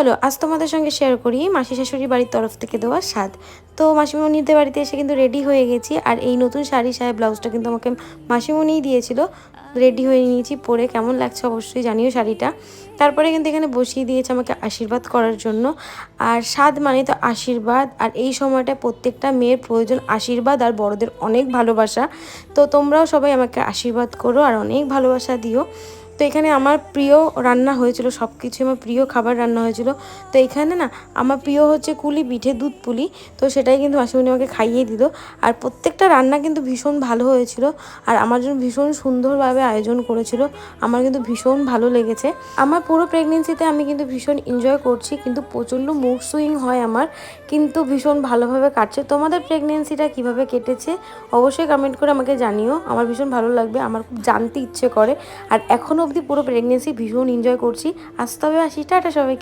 চলো আজ তোমাদের সঙ্গে শেয়ার করি মাসি শাশুড়ি বাড়ির তরফ থেকে দেওয়া স্বাদ। তো মাসিমণিদের বাড়িতে এসে কিন্তু রেডি হয়ে গেছি, আর এই নতুন শাড়ি সায়া ব্লাউজটা কিন্তু আমাকে মাসিমণিই দিয়েছিল। রেডি হয়ে নিয়েছি, পরে কেমন লাগছে অবশ্যই জানিও শাড়িটা। তারপরে কিন্তু এখানে বসিয়ে দিয়েছে আমাকে আশীর্বাদ করার জন্য। আর স্বাদ মানে তো আশীর্বাদ, আর এই সময়টা প্রত্যেকটা মেয়ের প্রয়োজন আশীর্বাদ আর বড়দের অনেক ভালোবাসা। তো তোমরাও সবাই আমাকে আশীর্বাদ করো আর অনেক ভালোবাসা দিও। তো এখানে আমার প্রিয় রান্না হয়েছিল, সব কিছু আমার প্রিয় খাবার রান্না হয়েছিল। তো এখানে না আমার প্রিয় হচ্ছে কুলি পিঠে, দুধ পুলি। তো সেটাই কিন্তু মাসিমণি আমাকে খাইয়ে দিল। আর প্রত্যেকটা রান্না কিন্তু ভীষণ ভালো হয়েছিল, আর আমার জন্য ভীষণ সুন্দরভাবে আয়োজন করেছিল। আমার কিন্তু ভীষণ ভালো লেগেছে। আমার পুরো প্রেগনেন্সিতে আমি কিন্তু ভীষণ এনজয় করছি, কিন্তু প্রচণ্ড মুড সুইং হয় আমার, কিন্তু ভীষণ ভালোভাবে কাটছে। তোমাদের প্রেগনেন্সিটা কিভাবে কেটেছে অবশ্যই কমেন্ট করে আমাকে জানিও, আমার ভীষণ ভালো লাগবে, আমার খুব জানতে ইচ্ছে করে। আর এখনও অবধি পুরো প্রেগনেন্সি ভীষণ এনজয় করছি। আসতে হবে, আসি, টাটা সবাইকে।